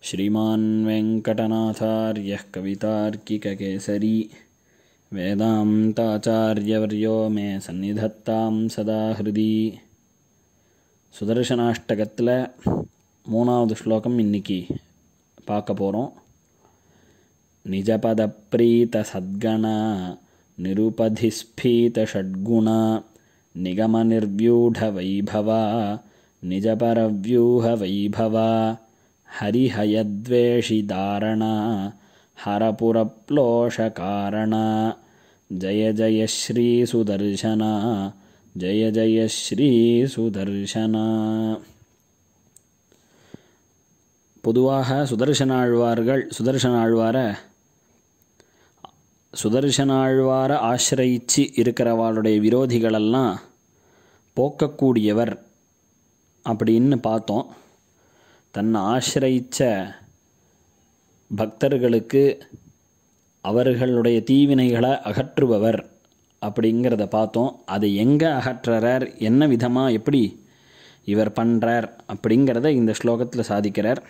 श्रीमान् वेङ्कटनाथार्यः कवितार्किककेसरी वेदान्ताचार्यवर्यो मे सन्निधत्तां सदा हृदि. சுதர்சனாஷ்டகத்தில் 3வது ஸ்லோகம் இன்னைக்கு பார்க்க போகிறோம். நிஜபத பிரீத சத்கண நிருபதிஸ்பீத ஷட்குண நிகம நிர்வியூಢ வைபவ நிஜபரவ்யூஹ வைபவ ஹரிஹயத்வேஷி தாரண ஹரபுரப்ளோஷகாரண ஜய ஜய ஸ்ரீ சுதர்சன ஜய ஜய ஸ்ரீ சுதர்சன. பொதுவாக சுதர்சனாழ்வாரை ஆசிரயிச்சு இருக்கிறவாளுடைய விரோதிகளெல்லாம் போக்கக்கூடியவர் அப்படின்னு பார்த்தோம். தன்னை ஆசிரயித்த பக்தர்களுக்கு அவர்களுடைய தீவினைகளை அகற்றுபவர் அப்படிங்கிறத பார்த்தோம். அதை எங்கே அகற்றுறார், என்ன விதமாக எப்படி இவர் பண்ணுறார் அப்படிங்கிறத இந்த ஸ்லோகத்தில் சாதிக்கிறார்.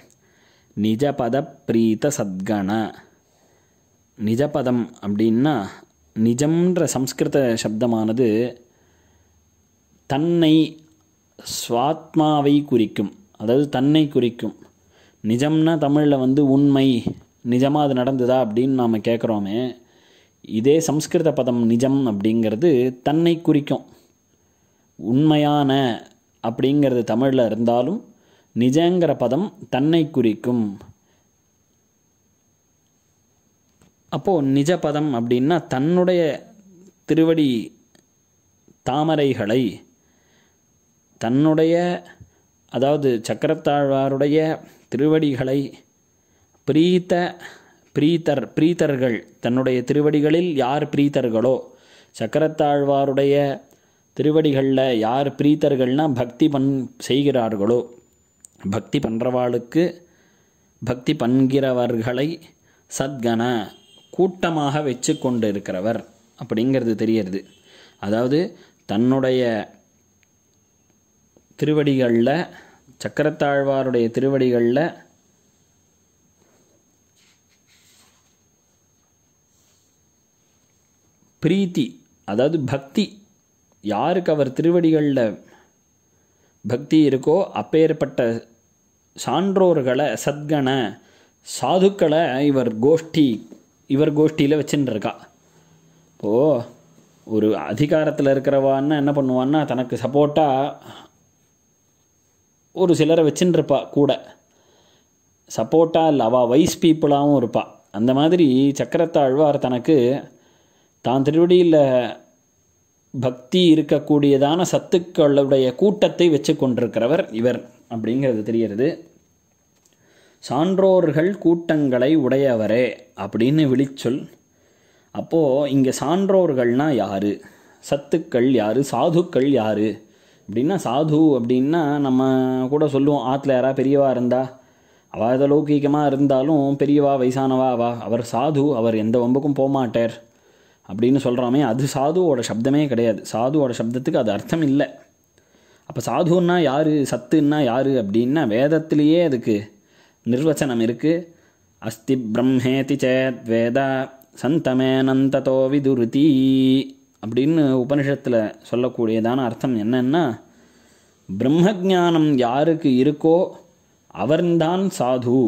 நிஜபத பிரீத சத்கண. நிஜபதம் அப்படின்னா நிஜம்ன்ற சம்ஸ்கிருத சப்தமானது தன்னை ஸ்வாத்மாவை குறிக்கும், அதாவது தன்னை குறிக்கும். நிஜம்னா தமிழில் உண்மை, நிஜமாக அது நடந்ததா அப்படின்னு நாம் கேட்குறோமே, இதே சம்ஸ்கிருத பதம் நிஜம் அப்படிங்கிறது தன்னை குறிக்கும். உண்மையான அப்படிங்கிறது தமிழில் இருந்தாலும் நிஜங்கிற பதம் தன்னை குறிக்கும். அப்போது நிஜ பதம் அப்படின்னா தன்னுடைய திருவடி தாமரைகளை, தன்னுடைய அதாவது சக்கரத்தாழ்வாருடைய திருவடிகளை பிரீத்தர்கள், தன்னுடைய திருவடிகளில் யார் பிரீத்தர்களோ, சக்கரத்தாழ்வாருடைய திருவடிகளில் யார் பிரீத்தர்கள்னால் பக்தி செய்கிறார்களோ, பக்தி பண்ணுறவாளுக்கு பக்தி பண்கிறவர்களை சத்கண கூட்டமாக வச்சு கொண்டு இருக்கிறவர் அப்படிங்கிறது தெரியறது. அதாவது தன்னுடைய திருவடிகளில், சக்கரத்தாழ்வாருடைய திருவடிகளில் பிரீத்தி, அதாவது பக்தி, யாருக்கு அவர் திருவடிகளில் பக்தி இருக்கோ அப்பேற்பட்ட சான்றோர்களை சத்கண சாதுக்களை இவர் கோஷ்டியில் வச்சுருக்கா. இப்போது ஒரு அதிகாரத்தில் இருக்கிறவான்னா என்ன பண்ணுவான்னா, தனக்கு சப்போர்ட்டாக ஒரு சிலரை வச்சுருப்பா, கூட சப்போர்ட்டாக இல்லை, அவள் வைஸ் பீப்புளாகவும் இருப்பாள். அந்த மாதிரி சக்கரத்தாழ்வார் தனக்கு தான் திருவடியில் பக்தி இருக்கக்கூடியதான சத்துக்களுடைய கூட்டத்தை வச்சு கொண்டிருக்கிறவர் இவர் அப்படிங்கிறது தெரிகிறது. சான்றோர்கள் கூட்டங்களை உடையவரே அப்படின்னு விழிச்சொல். அப்போது இங்கே சான்றோர்கள்னால் யார், சத்துக்கள் யார், சாதுக்கள் யார் அப்படின்னா, சாது அப்படின்னா நம்ம கூட சொல்லுவோம், ஆற்றுல யாராவது பெரியவா இருந்தால், அவள் ஏதோ லௌகீகமாக இருந்தாலும் பெரியவா வயசானவா அவர் சாது, அவர் எந்த வம்புக்கும் போகமாட்டார் அப்படின்னு சொல்கிறோமே, அது சாதுவோட சப்தமே கிடையாது. சாதுவோட சப்தத்துக்கு அது அர்த்தம் இல்லை. அப்போ சாதுன்னா யார், சத்துன்னா யார் அப்படின்னா வேதத்திலேயே அதுக்கு நிர்வச்சனம் இருக்குது. அஸ்தி பிரம்மேதி சேத் வேத சந்தமேனந்ததோ விதுருதி அப்படின்னு உபனிஷத்தில் சொல்லக்கூடியதான அர்த்தம் என்னன்னா, பிரம்மஜானம் யாருக்கு இருக்கோ அவன்தான் சாது.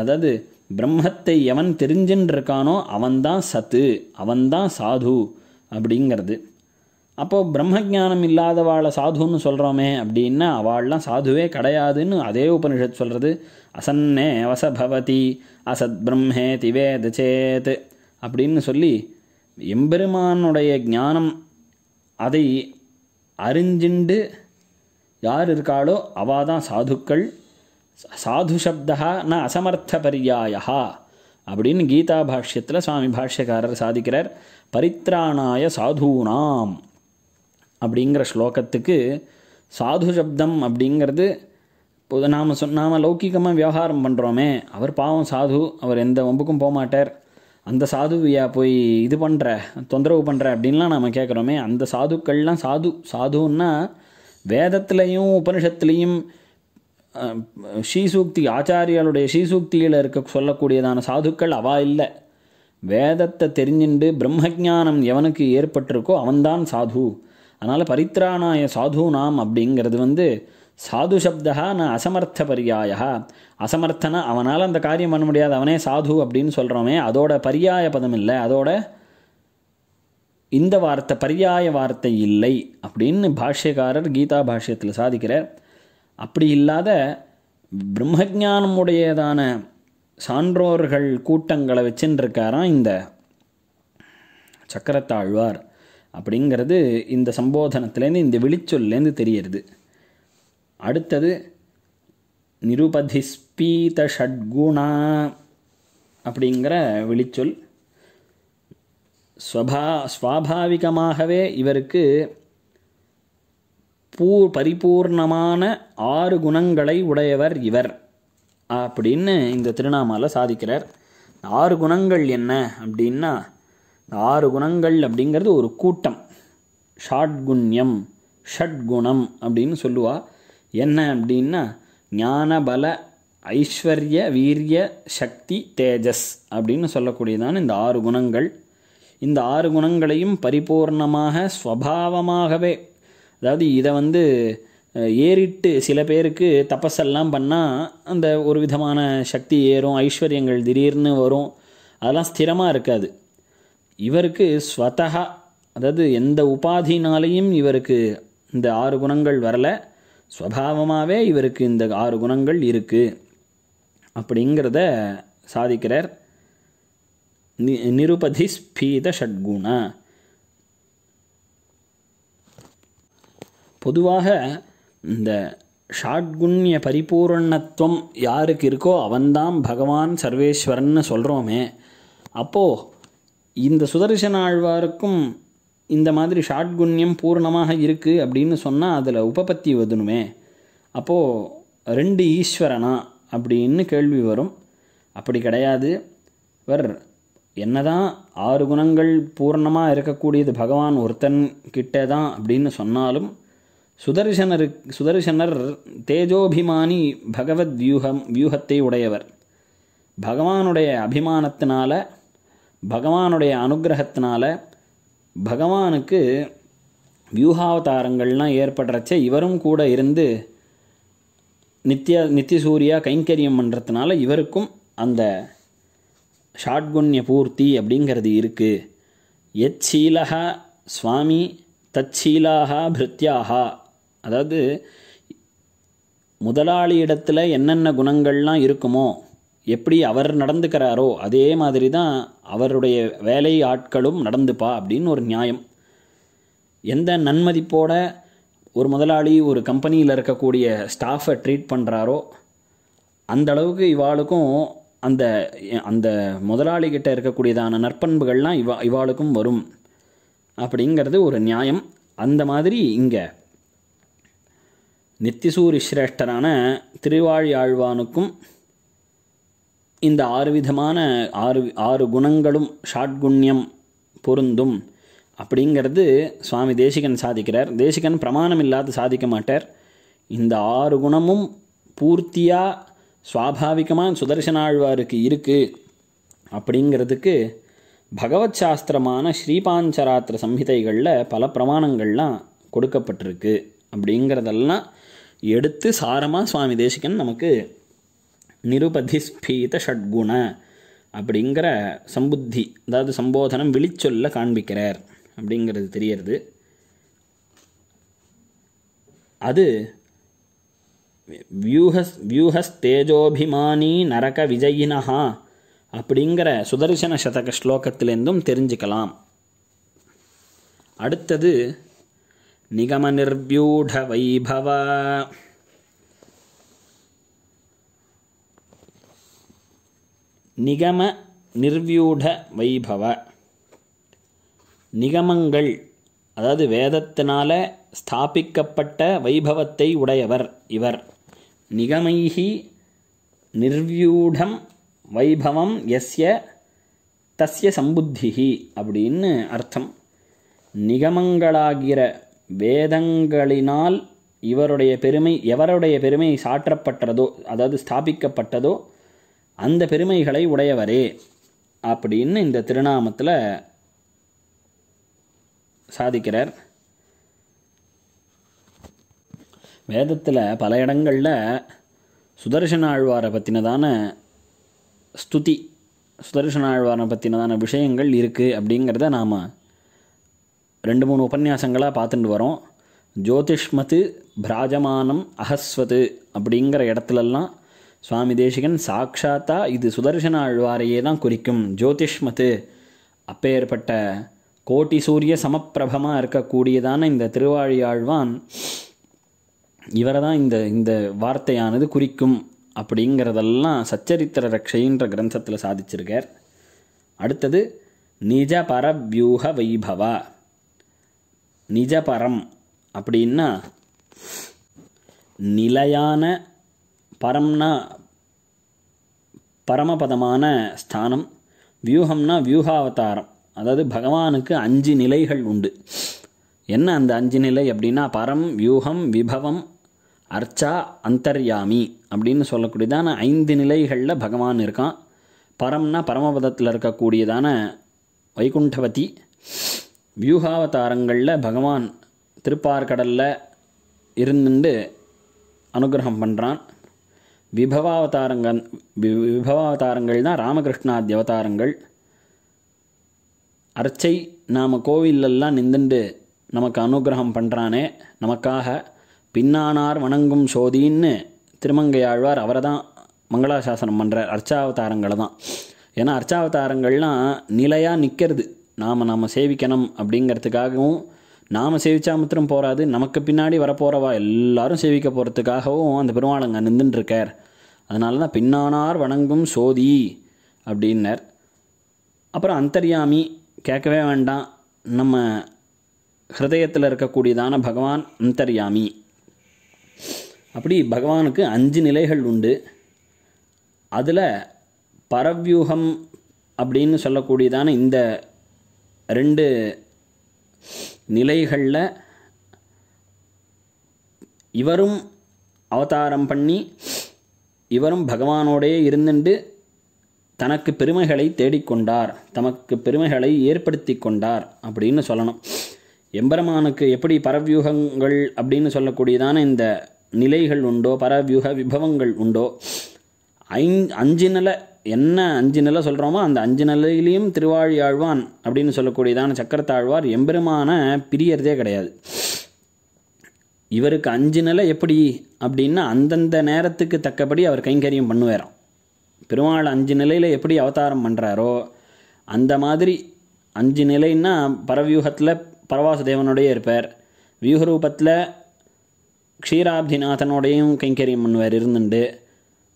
அதாவது பிரம்மத்தை எவன் தெரிஞ்சுன்னு இருக்கானோ அவன்தான் சத்து, அவன்தான் சாது அப்படிங்கிறது. அப்போது பிரம்மஜானம் இல்லாதவாளை சாதுன்னு சொல்கிறோமே அப்படின்னா அவள்லாம் சாதுவே கிடையாதுன்னு அதே உபனிஷத் சொல்கிறது. அசன்னே வசபவதி அசத் பிரம்மேதி வேத சேத் அப்படின்னு சொல்லி எம்பெருமானுடைய ஞானம் அதை அறிஞ்சிண்டு யார் இருக்காளோ அவள் தான் சாதுக்கள். சாது சப்தா ந அசமர்த்த பர்யாயா அப்படின்னு கீதா பாஷ்யத்தில் சுவாமி பாஷ்யக்காரர் சாதிக்கிறார். பரித்ராணாய சாதூனாம் அப்படிங்கிற ஸ்லோகத்துக்கு சாது சப்தம் அப்படிங்கிறது, இப்போது நாம் லௌகிகமாக விவகாரம் பண்ணுறோமே, அவர் பாவம் சாது, அவர் எந்த வம்புக்கும் போகமாட்டார், அந்த சாதுவியா போய் இது பண்ணுற தொந்தரவு பண்ணுற அப்படின்லாம் நாம் கேட்குறோமே, அந்த சாதுக்கள்லாம் சாதுன்னா வேதத்துலேயும் உபனிஷத்துலேயும் ஸ்ரீசூக்தி ஆச்சாரியாளுடைய ஸ்ரீசூக்தியில் இருக்க சொல்லக்கூடியதான சாதுக்கள் அவா இல்லை. வேதத்தை தெரிஞ்சுண்டு பிரம்மஜானம் எவனுக்கு ஏற்பட்டிருக்கோ அவன்தான் சாது. அதனால் பரித்ராணாய சாது நாம் அப்படிங்கிறது சாது சப்தா ந அசமர்த்த பரியாய. அசமர்த்தனா அவனால் அந்த காரியம் பண்ண முடியாது, அவனே சாது அப்படின்னு சொல்கிறோமே, அதோட பரியாய பதம் இல்லை, அதோட இந்த வார்த்தை பரியாய வார்த்தை இல்லை அப்படின்னு பாஷ்யக்காரர் கீதா பாஷ்யத்தில் சாதிக்கிறார். அப்படி இல்லாத பிரம்மஜானம் உடையதான சான்றோர்கள் கூட்டங்களை வச்சுன்னு இருக்காராம் இந்த சக்கரத்தாழ்வார் அப்படிங்கிறது இந்த சம்போதனத்துலேருந்து, இந்த விழிச்சொல்லேருந்து தெரியறது. அடுத்தது நிருபதிஸ்பீத ஷட்குணா அப்படிங்கிற விழிச்சொல். ஸ்வாபாவிகமாகவே இவருக்கு பரிபூர்ணமான 6 குணங்களை உடையவர் இவர் அப்படின்னு இந்த திருநாமால சாதிக்கிறார். 6 குணங்கள் என்ன அப்படின்னா, 6 குணங்கள் அப்படிங்கிறது ஒரு கூட்டம். ஷாட்குண்யம், ஷட்குணம் அப்படின்னு சொல்லுவா. என்ன அப்படின்னா ஞான பல ஐஸ்வர்ய வீரிய சக்தி தேஜஸ் அப்படின்னு சொல்லக்கூடியதான இந்த 6 குணங்கள். இந்த 6 குணங்களையும் பரிபூர்ணமாக ஸ்வபாவமாகவே, அதாவது இதை ஏறிட்டு சில பேருக்கு தபஸெல்லாம் பண்ணால் அந்த ஒரு விதமான சக்தி ஏறும், ஐஸ்வர்யங்கள் திடீர்னு வரும், அதெல்லாம் ஸ்திரமாக இருக்காது. இவருக்கு ஸ்வதஹா, அதாவது எந்த உபாதினாலையும் இவருக்கு இந்த 6 குணங்கள் வரலை, ஸ்வபாவமாகவே இவருக்கு இந்த 6 குணங்கள் இருக்குது அப்படிங்கிறத சாதிக்கிறார். நிருபதி ஸ்பீத ஷட்குண. பொதுவாக இந்த ஷாட்குண்ய பரிபூர்ணத்துவம் யாருக்கு இருக்கோ அவன்தான் பகவான் சர்வேஸ்வரன்னு சொல்கிறோமே. அப்போது இந்த சுதர்சன ஆழ்வாருக்கும் இந்த மாதிரி ஷாட்குண்யம் பூர்ணமாக இருக்குது அப்படின்னு சொன்னால் அதில் உபபத்தி வதனுமே. அப்போது 2 ஈஸ்வரனா அப்படின்னு கேள்வி வரும். அப்படி கிடையாது. இவர் என்னதான் 6 குணங்கள் பூர்ணமாக இருக்கக்கூடியது பகவான் ஒருத்தன் கிட்டே தான் அப்படின்னு சொன்னாலும் சுதர்சனர் தேஜோபிமானி பகவத் வியூகத்தை உடையவர். பகவானுடைய அபிமானத்தினால, பகவானுடைய அனுகிரகத்தினால பகவானுக்கு வியூகாவதாரங்கள்லாம் ஏற்படுறச்ச இவரும் கூட இருந்து நித்திய சூரியா கைங்கரியம் பண்ணுறதுனால இவருக்கும் அந்த ஷாட்குண்ய பூர்த்தி அப்படிங்கிறது இருக்குது. யச்சீலஹா சுவாமி தச்சீலாகா பிருத்யாகா, அதாவது முதலாளி இடத்துல என்னென்ன குணங்கள்லாம் இருக்குமோ, எப்படி அவர் நடந்துக்கிறாரோ அதே மாதிரி தான் அவருடைய வேலை ஆட்களும் நடந்துப்பா அப்படின்னு ஒரு நியாயம். எந்த நன்மதிப்போட ஒரு முதலாளி ஒரு கம்பெனியில் இருக்கக்கூடிய ஸ்டாஃபை ட்ரீட் பண்ணுறாரோ அந்த அளவுக்கு இவாளுக்கும் அந்த அந்த முதலாளிகிட்ட இருக்கக்கூடியதான நற்பண்புகள்லாம் இவாளுக்கும் வரும் அப்படிங்கிறது ஒரு நியாயம். அந்த மாதிரி இங்கே நித்திசூரி சிரேஷ்டரான திருவாழி ஆழ்வானுக்கும் இந்த 6 விதமான 6 குணங்களும் ஷாட்குண்யம் பொருந்தும் அப்படிங்கிறது சுவாமி தேசிகன் சாதிக்கிறார். தேசிகன் பிரமாணம் இல்லாத சாதிக்க மாட்டார். இந்த 6 குணமும் பூர்த்தியாக சுவாபாவிகமாக சுதர்சனாழ்வாருக்கு இருக்குது அப்படிங்கிறதுக்கு பகவத் சாஸ்திரமான ஸ்ரீபாஞ்சராத்திர சம்ஹிதைகளில் பல பிரமாணங்கள்லாம் கொடுக்கப்பட்டிருக்கு. அப்படிங்கிறதெல்லாம் எடுத்து சாரமாக சுவாமி தேசிகன் நமக்கு நிருபதிஸ்பீத ஷட்குண அப்படிங்கிற சம்புத்தி, அதாவது சம்போதனம் விழிச்சொல்ல காண்பிக்கிறார் அப்படிங்கிறது தெரியறது. அது வியூஹஸ்தேஜோபிமானி நரக விஜயினஹா அப்படிங்கிற சுதர்சன சதக ஸ்லோகத்திலேருந்தும் தெரிஞ்சுக்கலாம். அடுத்தது நிகம நிர்வியூட வைபவ. நிகம நிர்வியூட வைபவ, நிகமங்கள் அதாவது வேதத்தினால ஸ்தாபிக்கப்பட்ட வைபவத்தை உடையவர் இவர். நிகமைஹி நிர்வியூடம் வைபவம் யஸ்ய தஸ்ய சம்புத்திஹி அப்படின்னு அர்த்தம். நிகமங்களாகிற வேதங்களினால் எவருடைய பெருமை சாற்றப்பட்டதோ, அதாவது ஸ்தாபிக்கப்பட்டதோ அந்த பெருமைகளை உடையவரே அப்படின்னு இந்த திருநாமத்தில் சாதிக்கிறார். வேதத்தில் பல இடங்களில் சுதர்சன ஆழ்வாரை பற்றினதான ஸ்துதி, சுதர்சன ஆழ்வாரை பற்றினதான விஷயங்கள் இருக்குது அப்படிங்கிறத நாம் 2-3 உபன்யாசங்களாக பார்த்துட்டு வரோம். ஜோதிஷ்மத்து பிராஜமானம் அகஸ்வத்து அப்படிங்கிற இடத்துலலாம் சுவாமி தேசிகன் சாட்சாத்தா இது சுதர்சன ஆழ்வாரையே தான் குறிக்கும். ஜோதிஷ்மத்து அப்பேற்பட்ட கோட்டி சூரிய சமப்பிரபமாக இருக்கக்கூடியதான இந்த திருவாழி ஆழ்வான் இவரை தான் இந்த வார்த்தையானது குறிக்கும் அப்படிங்கிறதெல்லாம் சச்சரித்திர ரக்ஷைன்ற கிரந்தத்தில் சாதிச்சிருக்கார். அடுத்தது நிஜ பரவியூக வைபவா. நிஜபரம் அப்படின்னா நிலையான, பரம்னா பரமபதமான ஸ்தானம், வியூகம்னா வியூகாவதாரம். அதாவது பகவானுக்கு 5 நிலைகள் உண்டு. என்ன அந்த 5 நிலை அப்படின்னா பரம், வியூகம், விபவம், அர்ச்சா, அந்தர்யாமி அப்படின்னு சொல்லக்கூடியதான 5 நிலைகளில் பகவான் இருக்கான். பரம்னா பரமபதத்தில் இருக்கக்கூடியதான வைகுண்டவதி. வியூகாவதாரங்களில் பகவான் திருப்பார்கடலில் இருந்துட்டு அனுகிரகம் பண்ணுறான். விபவாவதாரங்கள் தான் ராமகிருஷ்ணாதி அவதாரங்கள். அர்ச்சை நாம் கோவிலெல்லாம் நின்றுண்டு நமக்கு அனுகிரகம் பண்ணுறானே நமக்காக, பின்னானார் வணங்கும் சோதின்னு திருமங்கையாழ்வார் அவரை தான் மங்களாசாசனம் பண்ணுறார் அர்ச்சாவதாரங்களை தான். ஏன்னா அர்ச்சாவதாரங்கள்லாம் நிலையாக நிற்கிறது. நாம் சேவிக்கணும் அப்படிங்கிறதுக்காகவும், நாம் சேவிச்சா மாத்திரம் போகாது, நமக்கு பின்னாடி வரப்போகிறவா எல்லாரும் சேவிக்க போகிறதுக்காகவும் அந்த பெருமாள் அங்கே நின்றுட்டுருக்கார். அதனால தான் பின்னானார் வணங்கும் சோதி அப்படின்னர். அப்புறம் அந்தர்யாமி கேட்கவே வேண்டாம், நம்ம ஹிருதயத்தில் இருக்கக்கூடியதான பகவான் அந்தர்யாமி. அப்படி பகவானுக்கு 5 நிலைகள் உண்டு. அதில் பரவியூகம் அப்படின்னு சொல்லக்கூடியதான இந்த 2 நிலைகளில் இவரும் அவதாரம் பண்ணி இவரும் பகவானோடே இருந்துட்டு தனக்கு பெருமைகளை தேடிக்கொண்டார், தமக்கு பெருமைகளை ஏற்படுத்தி கொண்டார் அப்படின்னு சொல்லணும். எம்பெருமானுக்கு எப்படி பரவியூகங்கள் அப்படின்னு சொல்லக்கூடியதான இந்த நிலைகள் உண்டோ, பரவியூக விபவங்கள் உண்டோ, 5 நிலை, என்ன 5 நிலை சொல்கிறோமோ அந்த 5 நிலையிலையும் திருவாழி ஆழ்வான் அப்படின்னு சொல்லக்கூடியதான சக்கரத்தாழ்வார் எம்பெருமான பிரியறதே கிடையாது. இவருக்கு 5 நிலை எப்படி அப்படின்னா அந்தந்த நேரத்துக்கு தக்கபடி அவர் கைங்கரியம் பண்ணுவாராம். பெருமாள் 5 நிலையில் எப்படி அவதாரம் பண்ணுறாரோ அந்த மாதிரி 5 நிலைன்னா பரவியூகத்தில் பரவாசுதேவனோடையே இருப்பார், வியூகரூபத்தில் க்ஷீராப்திநாதனோடையும் கைங்கரியம் பண்ணுவார் இருந்துண்டு,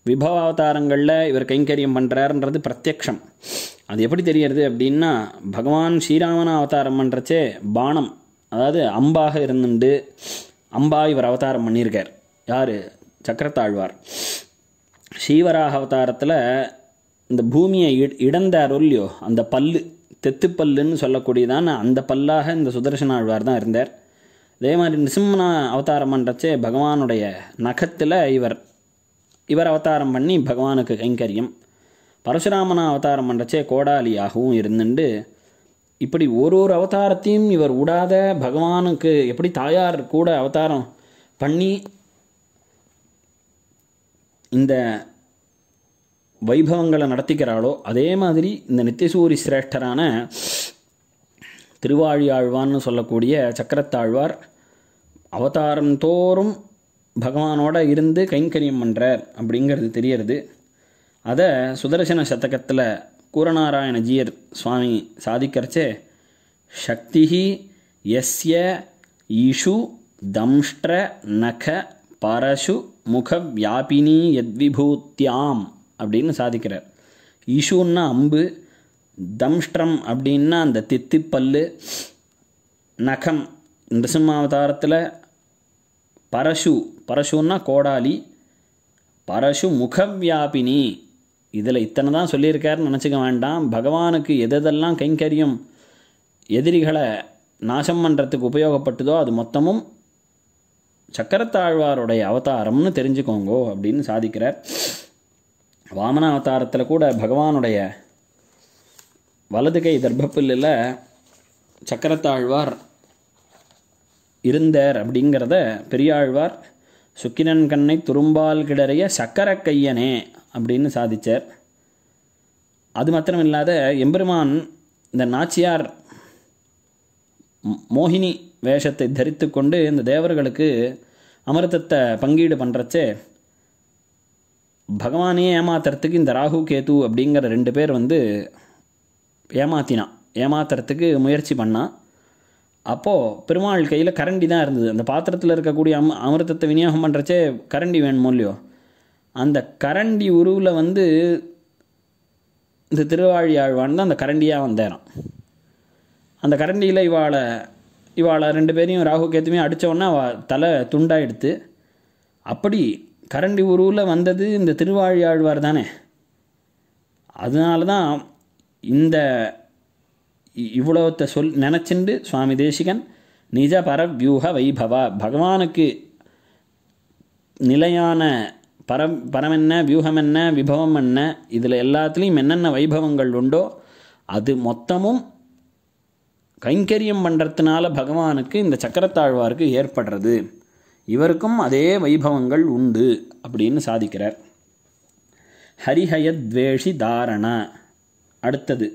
விபவாவதாரங்களில் இவர் கைங்கரியம் பண்ணுறாருன்றது பிரத்யக்ஷம். அது எப்படி தெரியறது அப்படின்னா பகவான் ஸ்ரீராமன அவதாரம் பண்ணுறச்சே பானம், அதாவது அம்பாக இருந்துண்டு அம்பா இவர் அவதாரம் பண்ணியிருக்கார். யார்? சக்கரத்தாழ்வார். ஸ்ரீவராக அவதாரத்தில் இந்த பூமியை இடந்தார் இல்லையோ, அந்த பல்லு தெத்துப்பல்லுன்னு சொல்லக்கூடியதான அந்த பல்லாக இந்த சுதர்சன ஆழ்வார் தான் இருந்தார். அதே மாதிரி நிருசிம்மன அவதாரம் பண்ணுறச்சே பகவானுடைய நகத்தில் இவர் அவதாரம் பண்ணி பகவானுக்கு கைங்கரியம். பரசுராமன அவதாரம் பண்ணுறச்சே கோடாலியாகவும் இருந்துண்டு இப்படி ஒரு அவதாரத்தையும் இவர் விடாத பகவானுக்கு எப்படி தாயார் கூட அவதாரம் பண்ணி இந்த வைபவங்களை நடத்திக்கிறாளோ அதே மாதிரி இந்த நித்தியசூரி சிரேஷ்டரான திருவாழியாழ்வான்னு சொல்லக்கூடிய சக்கரத்தாழ்வார் அவதாரம் தோறும் பகவானோட இருந்து கைங்கரியம் பண்ணுறார் அப்படிங்கிறது தெரியறது. அதை சுதர்சன சதகத்தில் கூரநாராயணஜீயர் சுவாமி சாதிக்கிறச்சே சக்திஹி யஸ்ய ஈஷு தம்ஷ்ட்ர நக பரசு முக வியாபினி யத்விபூத்தியாம் அப்படின்னு சாதிக்கிறார். ஈஷுன்னா அம்பு, தம்ஷ்ட்ரம் அப்படின்னா அந்த தித்திப்பல்லு, நகம் நிருசிம்மாவதாரத்தில் பரசுன்னா கோடாலி, பரசு முகவியாபினி. இதில் இத்தனை தான் சொல்லியிருக்காருன்னு நினச்சிக்க வேண்டாம். பகவானுக்கு எதெல்லாம் கைங்கரியம் எதிரிகளை நாசம் பண்ணுறதுக்கு உபயோகப்பட்டதோ அது மொத்தமும் சக்கரத்தாழ்வாருடைய அவதாரம்னு தெரிஞ்சுக்கோங்கோ அப்படின்னு சாதிக்கிறார். வாமன அவதாரத்தில் கூட பகவானுடைய வலது கை தர்ப்பப்புல்லில் சக்கரத்தாழ்வார் இருந்தார் அப்படிங்கிறத பெரியாழ்வார் சுக்கிரன் கண்ணை துரும்பால் கிடறிய சக்கர கையனே அப்படின்னு சாதித்தார். அது மாத்திரம் இல்லாத எம்பெருமான் இந்த நாச்சியார் மோகினி வேஷத்தை தரித்து கொண்டு இந்த தேவர்களுக்கு அமிர்தத்தை பங்கீடு பண்ணுறச்சே பகவானையே ஏமாத்துறதுக்கு இந்த ராகு கேது அப்படிங்கிற 2 பேர் ஏமாத்துறதுக்கு முயற்சி பண்ணான். அப்போது பெருமாள் கையில் கரண்டி தான் இருந்தது. அந்த பாத்திரத்தில் இருக்கக்கூடிய அமிர்தத்தை விநியோகம் பண்ணுறச்சே கரண்டி வேணுமோ இல்லையோ, அந்த கரண்டி உருவில் இந்த திருவாழியாழ்வான் தான் அந்த கரண்டியாக வந்தேறான். அந்த கரண்டியில் இவாளை 2 பேரையும் ராகு கேத்துமே அடித்தோன்னா அவள் தலை துண்டாயிடுத்து. அப்படி கரண்டி உருவில் வந்தது இந்த திருவாழியாழ்வார் தானே. அதனால தான் இந்த இவ்வளோத்தை நினச்சிண்டு சுவாமி தேசிகன் நிஜ பரவியூக வைபவா, பகவானுக்கு நிலையான பரம் என்ன, வியூகம் என்ன, விபவம் என்ன, இதில் எல்லாத்துலேயும் என்னென்ன வைபவங்கள் உண்டோ அது மொத்தமும் கைங்கரியம் பண்ணுறதுனால பகவானுக்கு இந்த சக்கரத்தாழ்வாருக்கு ஏற்படுறது. இவருக்கும் அதே வைபவங்கள் உண்டு அப்படின்னு சாதிக்கிறார். ஹரிஹயத்வேஷி தாரண. அடுத்தது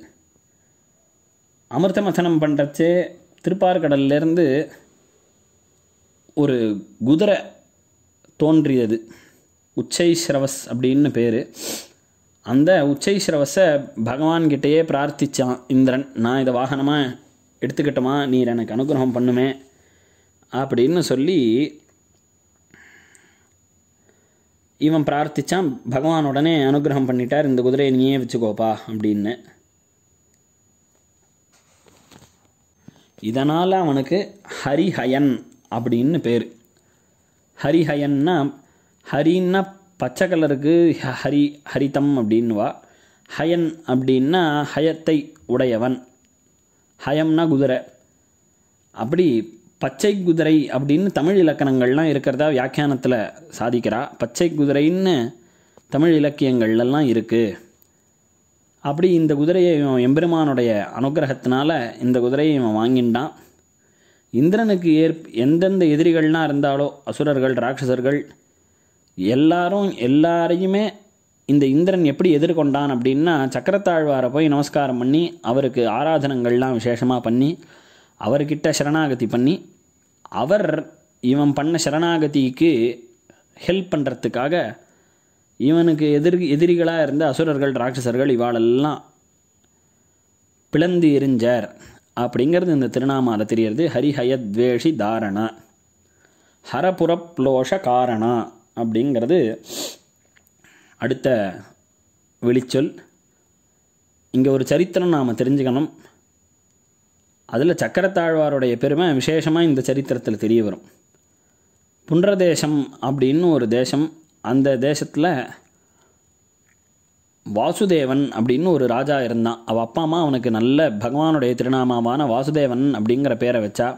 அமிர்தமதனம் பண்ணுறச்சே திருப்பார்கடல்லேருந்து ஒரு குதிரை தோன்றியது. உச்சைஸ்ரவஸ் அப்படின்னு பேர். அந்த உச்சைஸ்ரவஸை பகவான்கிட்டயே பிரார்த்தித்தான் இந்திரன். நான் இதை வாகனமாக எடுத்துக்கிட்டோமா, நீர் எனக்கு அனுகிரகம் பண்ணுமே அப்படின்னு சொல்லி இவன் பிரார்த்தித்தான். பகவான் உடனே அனுகிரகம் பண்ணிட்டார், இந்த குதிரையை நீயே வச்சுக்கோப்பா அப்படின்னு. இதனால் அவனுக்கு ஹரிஹயன் அப்படின்னு பேர். ஹரிஹயன்னா, ஹரின்னா பச்சை கலருக்கு ஹரிதம் அப்படின்வா. ஹயன் அப்படின்னா ஹயத்தை உடையவன். ஹயம்னா குதிரை. அப்படி பச்சை குதிரை அப்படின்னு தமிழ் இலக்கணங்கள்லாம் இருக்கிறதா வியாக்கியானத்தில் சாதிக்கிறா. பச்சை குதிரைன்னு தமிழ் இலக்கியங்கள்லாம் இருக்குது. அப்படி இந்த குதிரையை இவன் எம்பெருமானுடைய அனுகிரகத்தினால இந்த குதிரையை இவன் வாங்கிண்டான். இந்திரனுக்கு எந்தெந்த எதிரிகள்லாம் இருந்தாலோ, அசுரர்கள், ராட்சசர்கள், எல்லாரையுமே இந்த இந்திரன் எப்படி எதிர்கொண்டான் அப்படின்னா, சக்கரத்தாழ்வாரை போய் நமஸ்காரம் பண்ணி அவருக்கு ஆராதனங்கள்லாம் விசேஷமாக பண்ணி அவர்கிட்ட சரணாகதி பண்ணி அவர் இவன் பண்ண சரணாகதிக்கு ஹெல்ப் பண்ணுறதுக்காக இவனுக்கு எதிரிகளாக இருந்த அசுரர்கள், ராட்சசர்கள் இவாளெல்லாம் பிளந்து எரிஞ்சார் அப்படிங்கிறது இந்த திருநாமாவில் தெரிகிறது. ஹரிஹயத்வேஷி தாரண. ஹரபுரப்ளோஷ காரணா அப்படிங்கிறது அடுத்த வெளிச்சொல். இங்கே ஒரு சரித்திரம் நாம் தெரிஞ்சுக்கணும். அதில் சக்கரத்தாழ்வாருடைய பெருமை விசேஷமாக இந்த சரித்திரத்தில் தெரிய வரும். புன்றதேசம் அப்படின்னு ஒரு தேசம். அந்த தேசத்தில் வாசுதேவன் அப்படின்னு ஒரு ராஜா இருந்தான். அவள் அப்பா அம்மா அவனுக்கு நல்ல பகவானுடைய திருநாமமான வாசுதேவன் அப்படிங்கிற பேரை வச்சா.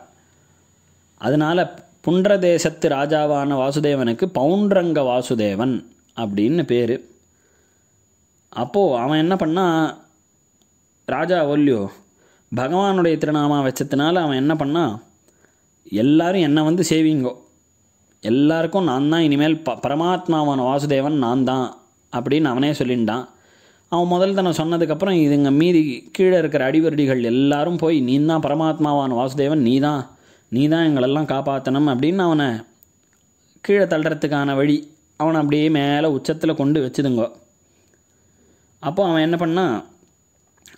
அதனால் புன்றதேசத்து ராஜாவான வாசுதேவனுக்கு பவுண்டரங்க வாசுதேவன் அப்படின்னு பேர். அப்போது அவன் என்ன பண்ணான், ராஜா ஒல்லியோ பகவானுடைய திருநாமா வச்சதுனால அவன் என்ன பண்ணான், எல்லாரும் என்னை சேவிங்கோ, எல்லாருக்கும் நான் தான் இனிமேல் பரமாத்மாவான வாசுதேவன் நான் தான் அப்படின்னு அவனே சொல்லிட்டான். அவன் முதல் தன்னை சொன்னதுக்கப்புறம் இதுங்க மீதி கீழே இருக்கிற அடிவருடிகள் எல்லாரும் போய் நீ தான் பரமாத்மாவான வாசுதேவன், நீ தான் எங்களெல்லாம் காப்பாற்றணும் அப்படின்னு அவனை கீழே தள்ளுறதுக்கான வழி அவனை அப்படியே மேலே உச்சத்தில் கொண்டு வச்சுதுங்கோ. அப்போது அவன் என்ன பண்ணான்,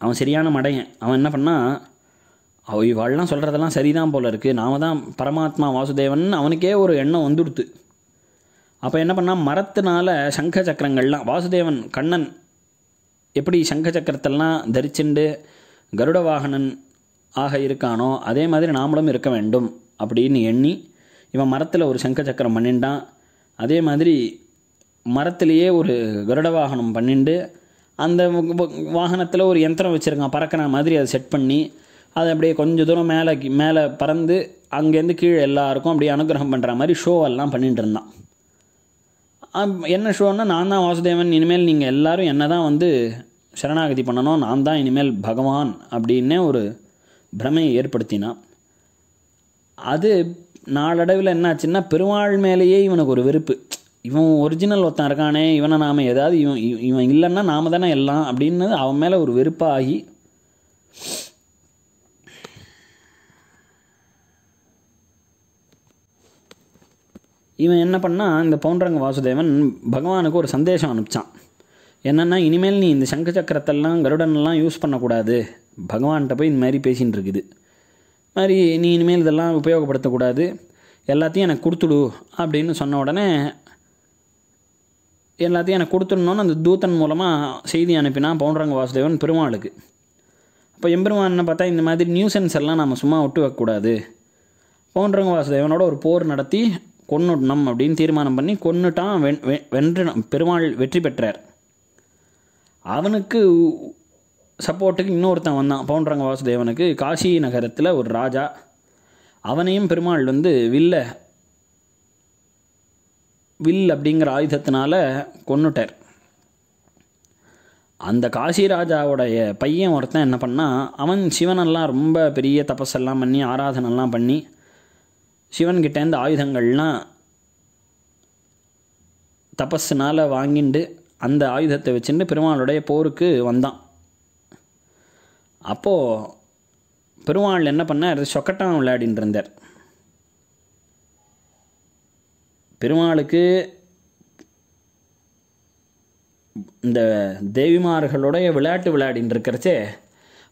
அவன் சரியான மடையன். அவன் என்ன பண்ணான், இவாள்லாம் சொல்கிறதெல்லாம் சரிதான் போல இருக்குது, நாம தான் பரமாத்மா வாசுதேவன் அவனுக்கே ஒரு எண்ணம் வந்துடுத்து. அப்போ என்ன பண்ணால், மரத்தினால சங்க சக்கரங்கள்லாம் வாசுதேவன் கண்ணன் எப்படி சங்க சக்கரத்தெல்லாம் தரிச்சுண்டு கருட வாகனன் ஆக இருக்கானோ அதே மாதிரி நாமளும் இருக்க வேண்டும் அப்படின்னு எண்ணி இவன் மரத்தில் ஒரு சங்க சக்கரம் பண்ணிட்டான். அதே மாதிரி மரத்திலேயே ஒரு கருட வாகனம் பண்ணிண்டு அந்த வாகனத்தில் ஒரு யந்திரம் வச்சுருக்கான் பறக்கிற மாதிரி அதை செட் பண்ணி அது அப்படியே கொஞ்சம் தூரம் மேலே பறந்து அங்கேருந்து கீழே எல்லாருக்கும் அப்படியே அனுகிரகம் பண்ணுற மாதிரி ஷோ எல்லாம் பண்ணிட்டு இருந்தான். என்ன ஷோன்னா, நான் தான் வாசுதேவன், இனிமேல் நீங்கள் எல்லோரும் என்ன தான் வந்து சரணாகதி பண்ணணும், நான் தான் இனிமேல் பகவான் அப்படின்னே ஒரு பிரமையை ஏற்படுத்தினான். அது நாளடைவில் என்னாச்சுன்னா, பெருமாள் மேலேயே இவனுக்கு ஒரு வெறுப்பு. இவன் ஒரிஜினல் ஒருத்தன் இருக்கானே, இவனை நாம் ஏதாவது இவன் இல்லைன்னா நாம் தானே எல்லாம் அப்படின்னு அவன் மேலே ஒரு வெறுப்பாகி இவன் என்ன பண்ணால், இந்த பவுண்டரங்க வாசுதேவன் பகவானுக்கு ஒரு சந்தேஷம் அனுப்பிச்சான். என்னென்னா, இனிமேல் நீ இந்த சங்கு சக்கரத்தெல்லாம் கருடனெல்லாம் யூஸ் பண்ணக்கூடாது, பகவான்கிட்ட போய் இந்த மாதிரி பேசின்னு இருக்குது, மாதிரி நீ இனிமேல் இதெல்லாம் உபயோகப்படுத்தக்கூடாது, எல்லாத்தையும் எனக்கு கொடுத்துடு அப்படின்னு சொன்ன உடனே எல்லாத்தையும் எனக்கு கொடுத்துடணுன்னு அந்த தூதன் மூலமாக செய்தி அனுப்பினான் பவுண்டரங்க வாசுதேவன் பெருமாளுக்கு. அப்போ எம்பெருமான் என்ன பார்த்தா, இந்த மாதிரி நியூசன்ஸ் எல்லாம் நம்ம சும்மா விட்டு வைக்கக்கூடாது, பவுண்டரங்க வாசுதேவனோட ஒரு போர் நடத்தி கொன்னுடணும் அப்படின்னு தீர்மானம் பண்ணி கொன்னுட்டான். வென்று பெருமாள் வெற்றி பெற்றார். அவனுக்கு சப்போர்ட்டுக்கு இன்னொருத்தன் வந்தான் பவுண்டரங்க வாசுதேவனுக்கு, காசி நகரத்தில் ஒரு ராஜா. அவனையும் பெருமாள் வந்து வில் அப்படிங்கிற ஆயுதத்தினால கொன்னுட்டார். அந்த காசி ராஜாவுடைய பையன் ஒருத்தன் என்ன பண்ணால், அவன் சிவனெல்லாம் ரொம்ப பெரிய தபஸெல்லாம் பண்ணி ஆராதனெல்லாம் பண்ணி சிவன்கிட்டேருந்து ஆயுதங்கள்லாம் தபஸ்னால் வாங்கிண்டு அந்த ஆயுதத்தை வச்சுட்டு பெருமாளுடைய போருக்கு வந்தான். அப்போது பெருமாள் என்ன பண்ணார், சொக்கட்டான் விளையாடின்னு இருந்தார். பெருமாளுக்கு இந்த தேவிமார்களுடைய விளையாட்டு விளையாடின்னு இருக்கிறச்சே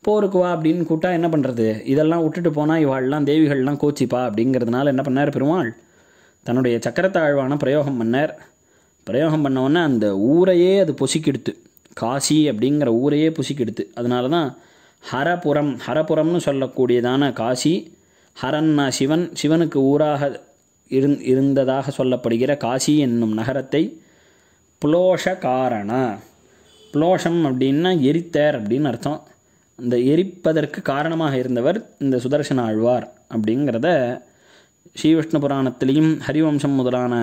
போருக்கு வா அப்படின்னு கூட்டா என்ன பண்ணுறது, இதெல்லாம் விட்டுட்டு போனால் இவாள்லாம் தேவிகள்லாம் கோச்சிப்பா அப்படிங்கிறதுனால என்ன பண்ணார் பெருமாள், தன்னுடைய சக்கரத்தாழ்வான பிரயோகம் பண்ணார். பிரயோகம் பண்ணோன்னே அந்த ஊரையே அது பொசிக்கெடுத்து, காசி அப்படிங்கிற ஊரையே பொசிக்கெடுத்து. அதனால தான் ஹரபுரம்னு சொல்லக்கூடியதான காசி, ஹரன்னா சிவன், சிவனுக்கு ஊராக இருந்ததாக சொல்லப்படுகிற காசி என்னும் நகரத்தை புலோஷகாரண, புலோஷம் அப்படின்னா எரித்தார் அப்படின்னு அர்த்தம். அந்த எரிப்பதற்கு காரணமாக இருந்தவர் இந்த சுதர்சன ஆழ்வார் அப்படிங்கிறத ஸ்ரீவிஷ்ணு புராணத்திலையும் ஹரிவம்சம் முதலான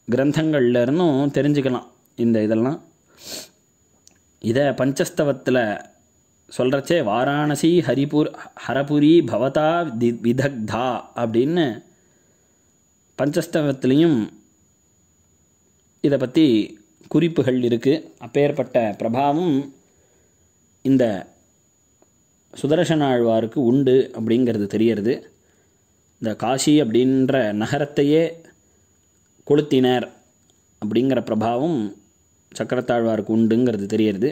கிரந்தங்கள்ல இருந்தும் தெரிஞ்சுக்கலாம். இதெல்லாம் இதை பஞ்சஸ்தவத்தில் சொல்கிறச்சே வாராணசி ஹரபுரி பவதா விதக்தா அப்படின்னு பஞ்சஸ்தவத்திலையும் இதை பற்றி குறிப்புகள் இருக்குது. அப்பேற்பட்ட பிரபாவம் இந்த சுதர்சன ஆழ்வாருக்கு உண்டு அப்படிங்கிறது தெரியறது. இந்த காசி அப்படின்ற நகரத்தையே கொளுத்தினர் அப்படிங்கிற பிரபாவம் சக்கரத்தாழ்வாருக்கு உண்டுங்கிறது தெரியறது.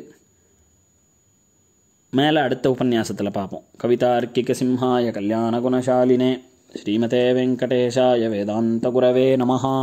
மேலே அடுத்த உபன்யாசத்தில் பார்ப்போம். கவிதார்க்கிக சிம்ஹாய கல்யாண குணசாலினே ஸ்ரீமதே வெங்கடேஷாய வேதாந்த குரவே நமஹா.